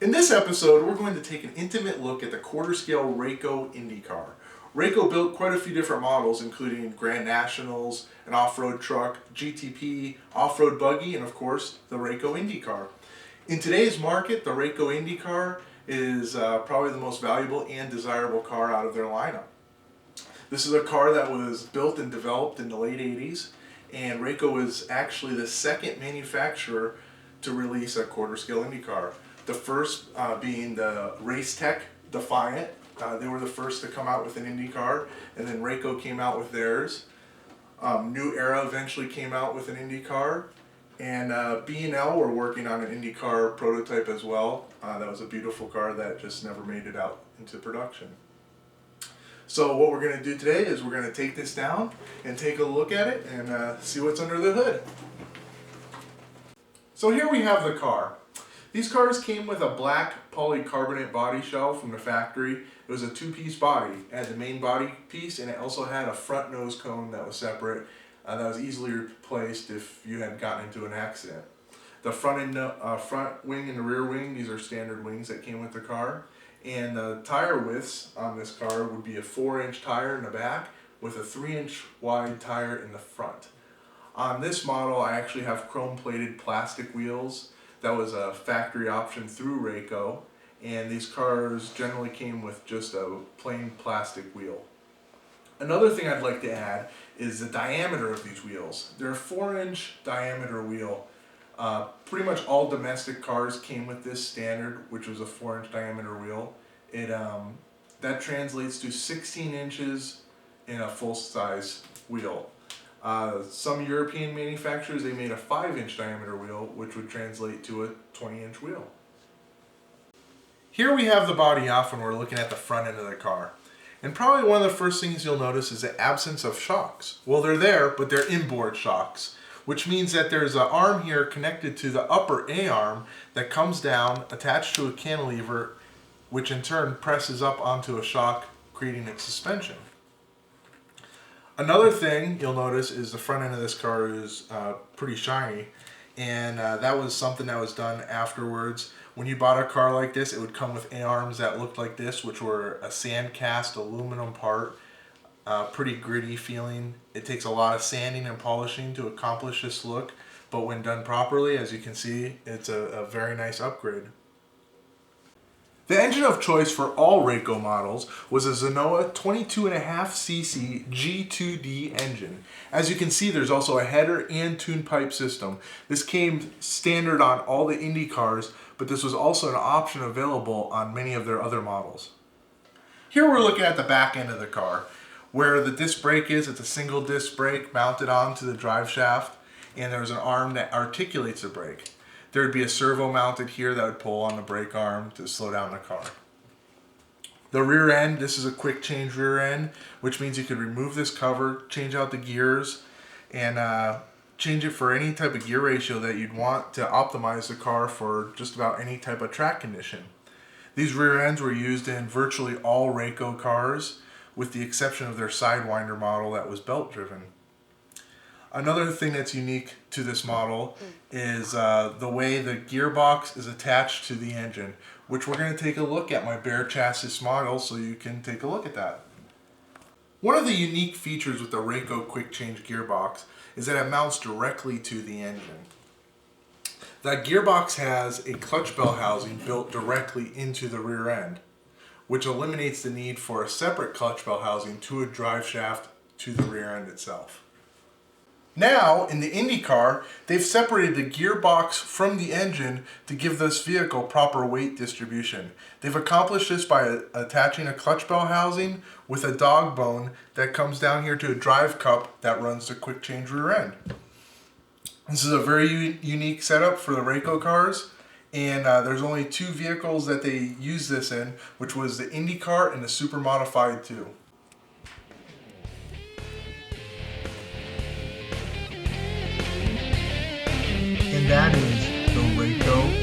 In this episode, we're going to take an intimate look at the Quarterscale Raco Indy car. Raco built quite a few different models, including Grand Nationals, an off-road truck, GTP, off-road buggy, and of course, the Raco Indy car. In today's market, the Raco Indy car is probably the most valuable and desirable car out of their lineup. This is a car that was built and developed in the late 80s, and Raco was actually the second manufacturer to release a quarter-scale Indy car. The first being the Race Tech Defiant. They were the first to come out with an Indy car, and then Raco came out with theirs. New Era eventually came out with an Indy car, and B&L were working on an Indy car prototype as well. That was a beautiful car that just never made it out into production. So what we're going to do today is we're going to take this down and take a look at it and see what's under the hood. So here we have the car. These cars came with a black polycarbonate body shell from the factory. It was a two-piece body. It had the main body piece, and it also had a front nose cone that was separate that was easily replaced if you had gotten into an accident. The front wing and the rear wing, these are standard wings that came with the car. And the tire widths on this car would be a 4-inch tire in the back with a 3-inch wide tire in the front. On this model, I actually have chrome-plated plastic wheels. That was a factory option through Raco, and these cars generally came with just a plain plastic wheel. Another thing I'd like to add is the diameter of these wheels. They're a 4-inch diameter wheel. Pretty much all domestic cars came with this standard, which was a 4-inch diameter wheel. That translates to 16 inches in a full-size wheel. Some European manufacturers, they made a 5-inch diameter wheel, which would translate to a 20-inch wheel. Here we have the body off when we're looking at the front end of the car. And probably one of the first things you'll notice is the absence of shocks. Well, they're there, but they're inboard shocks, which means that there's an arm here connected to the upper A-arm that comes down, attached to a cantilever, which in turn presses up onto a shock, creating its suspension. Another thing you'll notice is the front end of this car is pretty shiny, and that was something that was done afterwards. When you bought a car like this, it would come with A-arms that looked like this, which were a sand cast aluminum part, pretty gritty feeling. It takes a lot of sanding and polishing to accomplish this look, but when done properly, as you can see, it's a very nice upgrade. The engine of choice for all Raco models was a Zenoa 22.5cc G2D engine. As you can see, there's also a header and tune pipe system. This came standard on all the Indy cars, but this was also an option available on many of their other models. Here we're looking at the back end of the car. Where the disc brake is, it's a single disc brake mounted onto the drive shaft, and there's an arm that articulates the brake. There would be a servo mounted here that would pull on the brake arm to slow down the car. The rear end, this is a quick change rear end, which means you could remove this cover, change out the gears, and change it for any type of gear ratio that you'd want to optimize the car for just about any type of track condition. These rear ends were used in virtually all Raco cars, with the exception of their Sidewinder model that was belt driven. Another thing that's unique to this model is the way the gearbox is attached to the engine, which we're going to take a look at my bare chassis model so you can take a look at that. One of the unique features with the Raco quick change gearbox is that it mounts directly to the engine. That gearbox has a clutch bell housing built directly into the rear end, which eliminates the need for a separate clutch bell housing to a drive shaft to the rear end itself. Now, in the Indy car, they've separated the gearbox from the engine to give this vehicle proper weight distribution. They've accomplished this by attaching a clutch bell housing with a dog bone that comes down here to a drive cup that runs the quick change rear end. This is a very unique setup for the Raco cars, and there's only 2 vehicles that they use this in, which was the Indy car and the Super Modified 2. And that is the Raco